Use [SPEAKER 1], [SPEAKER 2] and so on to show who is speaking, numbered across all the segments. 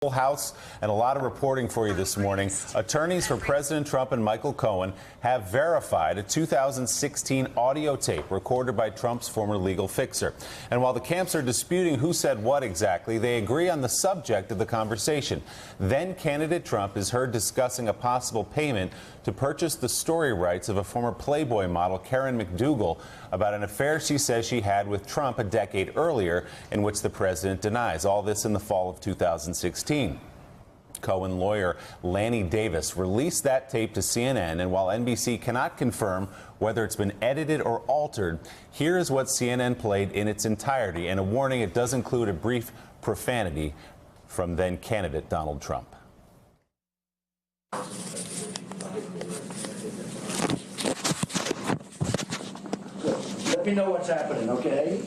[SPEAKER 1] Full House and a lot of reporting for you this morning. Attorneys for President Trump and Michael Cohen have verified a 2016 audio tape recorded by Trump's former legal fixer. And while the camps are disputing who said what exactly, they agree on the subject of the conversation. Then candidate Trump is heard discussing a possible payment to purchase the story rights of a former Playboy model, Karen McDougal, about an affair she says she had with Trump a decade earlier, in which the president denies. All this in the fall of 2016. Cohen lawyer Lanny Davis released that tape to CNN, and while NBC cannot confirm whether it's been edited or altered, here is what CNN played in its entirety, and a warning: it does include a brief profanity from then candidate Donald Trump.
[SPEAKER 2] Let me know what's happening, okay?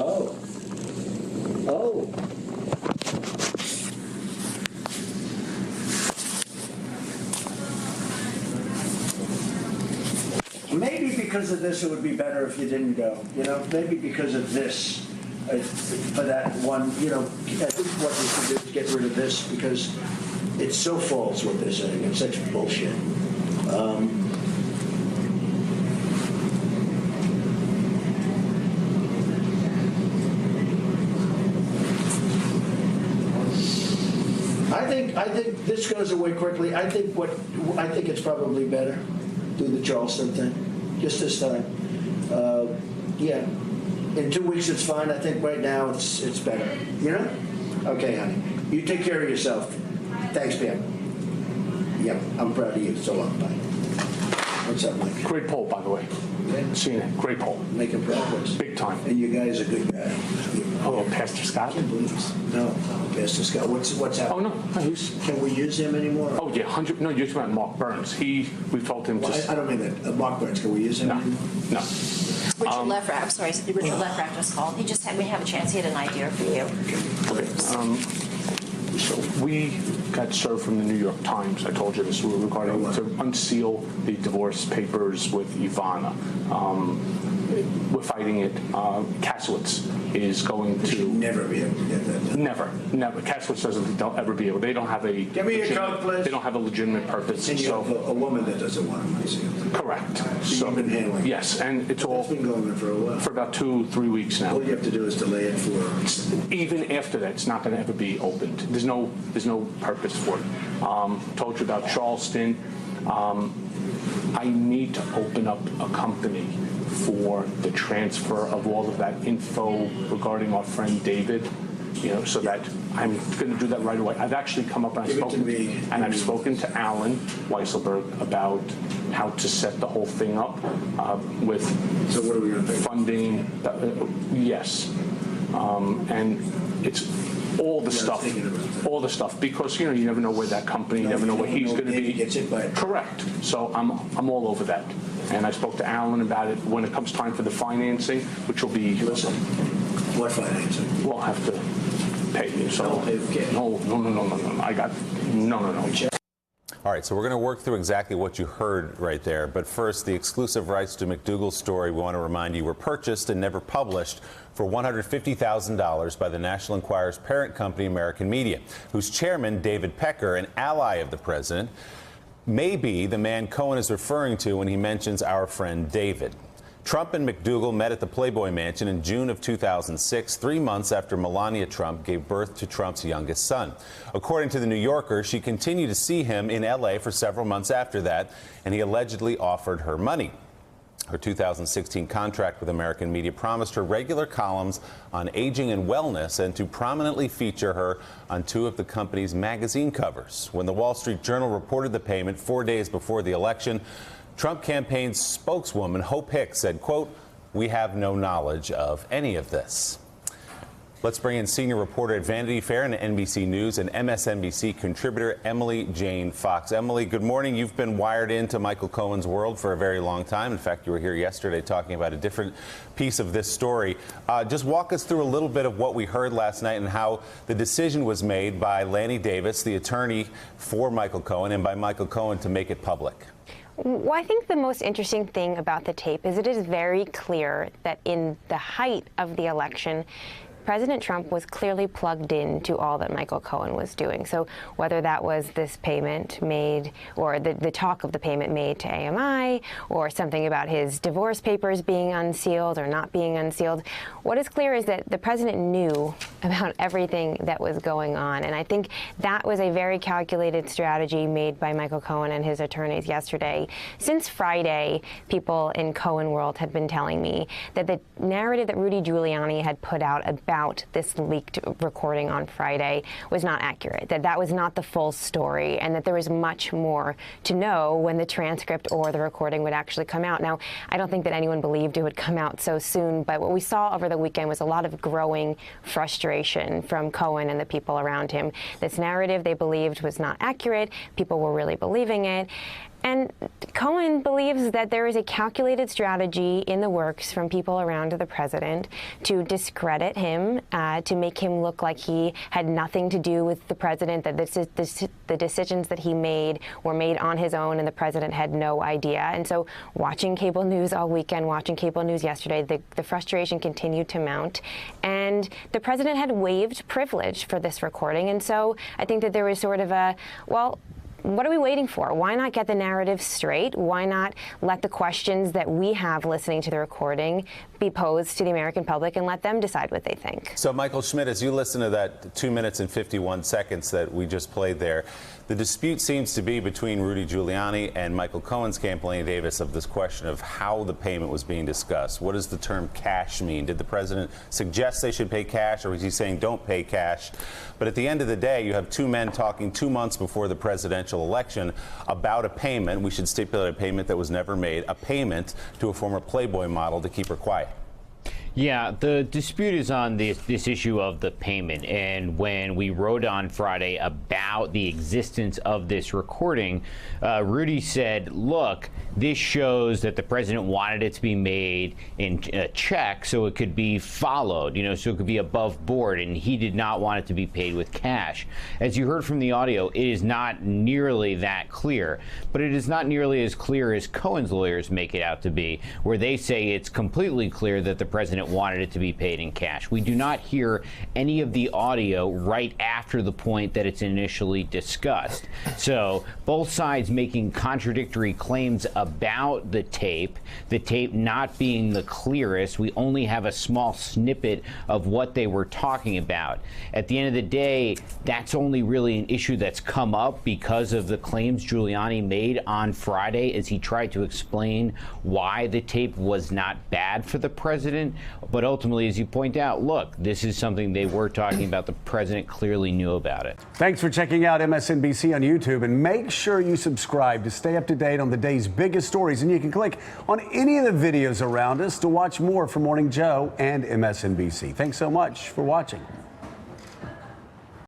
[SPEAKER 2] Oh. Maybe because of this, it would be better if you didn't go. You know, maybe because of this, for that one. You know, I think what we should do is get rid of this because it's so false what they're saying. It's such bullshit. I think this goes away quickly. I think it's probably better do the Charleston thing, just this time. Yeah, in 2 weeks it's fine. I think right now it's better. You know? Okay, honey. You take care of yourself. Thanks, Pam. Yep, I'm proud of you. So long. Bye. What's up, Mike?
[SPEAKER 3] Great poll, by the way.
[SPEAKER 2] Yeah.
[SPEAKER 3] Seeing it. Great poll.
[SPEAKER 2] Making progress.
[SPEAKER 3] Big time.
[SPEAKER 2] And you guys are good guys.
[SPEAKER 3] Hello, Pastor Scott.
[SPEAKER 2] I can't believe this. No, Pastor Scott. What's happening?
[SPEAKER 3] Oh, no.
[SPEAKER 2] Can we use him anymore?
[SPEAKER 3] Oh, yeah. 100. No, you're talking about Mark Burns. We've told him
[SPEAKER 2] Well,
[SPEAKER 3] to.
[SPEAKER 2] I don't mean that. Mark Burns. Can we use him anymore?
[SPEAKER 3] No.
[SPEAKER 4] Richard Lefrak, I'm sorry, Richard Lefrak just called. He just had me have a chance. He had an idea for you.
[SPEAKER 3] Okay. So we got served from the New York Times. I told you this regarding to unseal the divorce papers with Ivana. We're fighting it. Kasowitz is going to
[SPEAKER 2] never be able to get that done.
[SPEAKER 3] Never. Kasowitz doesn't. They'll ever be able. They don't have a.
[SPEAKER 2] Give me your code, please.
[SPEAKER 3] They don't have a legitimate purpose.
[SPEAKER 2] And you have a woman that doesn't want to unseal.
[SPEAKER 3] Correct.
[SPEAKER 2] So you've been handling it.
[SPEAKER 3] Yes, and it's all.
[SPEAKER 2] It's been going on for a while.
[SPEAKER 3] For about 2-3 weeks now.
[SPEAKER 2] All you have to do is delay it for.
[SPEAKER 3] Even after that, it's not going to ever be opened. There's no purpose for it. Told you about Charleston. I need to open up a company for the transfer of all of that info regarding our friend David. You know, so that I'm going to do that right away. I've actually come up and I've spoken to Alan Weisselberg about how to set the whole thing up with.
[SPEAKER 2] So what are we going to pay?
[SPEAKER 3] Funding. Yes, and it's. All the stuff, because you never know where that company, you never know where he's going to be.
[SPEAKER 2] Gets it by.
[SPEAKER 3] Correct. So I'm all over that, and I spoke to Alan about it when it comes time for the financing, which will be.
[SPEAKER 2] Listen, what financing?
[SPEAKER 3] We'll have to pay you. So
[SPEAKER 2] no.
[SPEAKER 3] I got no.
[SPEAKER 1] All right, so we're going to work through exactly what you heard right there. But first, the exclusive rights to McDougal's story, we want to remind you, were purchased and never published for $150,000 by the National Enquirer's parent company, American Media, whose chairman, David Pecker, an ally of the president, may be the man Cohen is referring to when he mentions our friend David. Trump and McDougal met at the Playboy Mansion in June of 2006, 3 months after Melania Trump gave birth to Trump's youngest son. According to The New Yorker, she continued to see him in L.A. for several months after that, and he allegedly offered her money. Her 2016 contract with American Media promised her regular columns on aging and wellness and to prominently feature her on 2 of the company's magazine covers. When the Wall Street Journal reported the payment 4 days before the election, Trump campaign's spokeswoman, Hope Hicks, said, quote, "We have no knowledge of any of this." Let's bring in senior reporter at Vanity Fair and NBC News and MSNBC contributor Emily Jane Fox. Emily, good morning. You've been wired into Michael Cohen's world for a very long time. In fact, you were here yesterday talking about a different piece of this story. Just walk us through a little bit of what we heard last night and how the decision was made by Lanny Davis, the attorney for Michael Cohen, and by Michael Cohen to make it public.
[SPEAKER 5] Well, I think the most interesting thing about the tape is it is very clear that in the height of the election, President Trump was clearly plugged in to all that Michael Cohen was doing. So whether that was this payment made or the talk of the payment made to AMI or something about his divorce papers being unsealed or not being unsealed, what is clear is that the president knew about everything that was going on. And I think that was a very calculated strategy made by Michael Cohen and his attorneys yesterday. Since Friday, people in Cohen world had been telling me that the narrative that Rudy Giuliani had put out about this leaked recording on Friday was not accurate, that was not the full story, and that there was much more to know when the transcript or the recording would actually come out. Now, I don't think that anyone believed it would come out so soon, but what we saw over the weekend was a lot of growing frustration from Cohen and the people around him. This narrative they believed was not accurate. People were really believing it. And Cohen believes that there is a calculated strategy in the works from people around the president to discredit him, to make him look like he had nothing to do with the president, that the decisions that he made were made on his own and the president had no idea. And so watching cable news all weekend, watching cable news yesterday, the frustration continued to mount. And the president had waived privilege for this recording. And so I think that there was sort of a, well, what are we waiting for? Why not get the narrative straight? Why not let the questions that we have listening to the recording be posed to the American public and let them decide what they think?
[SPEAKER 1] So, Michael Schmidt, as you listen to that 2 minutes and 51 seconds that we just played there, the dispute seems to be between Rudy Giuliani and Michael Cohen's camp, Lanny Davis, of this question of how the payment was being discussed. What does the term cash mean? Did the president suggest they should pay cash, or was he saying don't pay cash? But at the end of the day, you have two men talking 2 months before the presidential election about a payment. We should stipulate a payment that was never made, a payment to a former Playboy model to keep her quiet.
[SPEAKER 6] Yeah, the dispute is on this issue of the payment. And when we wrote on Friday about the existence of this recording, Rudy said, look, this shows that the president wanted it to be made in a check so it could be followed, so it could be above board, and he did not want it to be paid with cash. As you heard from the audio, it is not nearly that clear, but it is not nearly as clear as Cohen's lawyers make it out to be, where they say it's completely clear that the president wanted it to be paid in cash. We do not hear any of the audio right after the point that it's initially discussed. So both sides making contradictory claims about the tape not being the clearest. We only have a small snippet of what they were talking about. At the end of the day, that's only really an issue that's come up because of the claims Giuliani made on Friday as he tried to explain why the tape was not bad for the president. But ultimately, as you point out, look, this is something they were talking about. The president clearly knew about it.
[SPEAKER 7] Thanks for checking out MSNBC on YouTube, and make sure you subscribe to stay up to date on the day's biggest stories. And you can click on any of the videos around us to watch more from Morning Joe and MSNBC. Thanks so much for watching.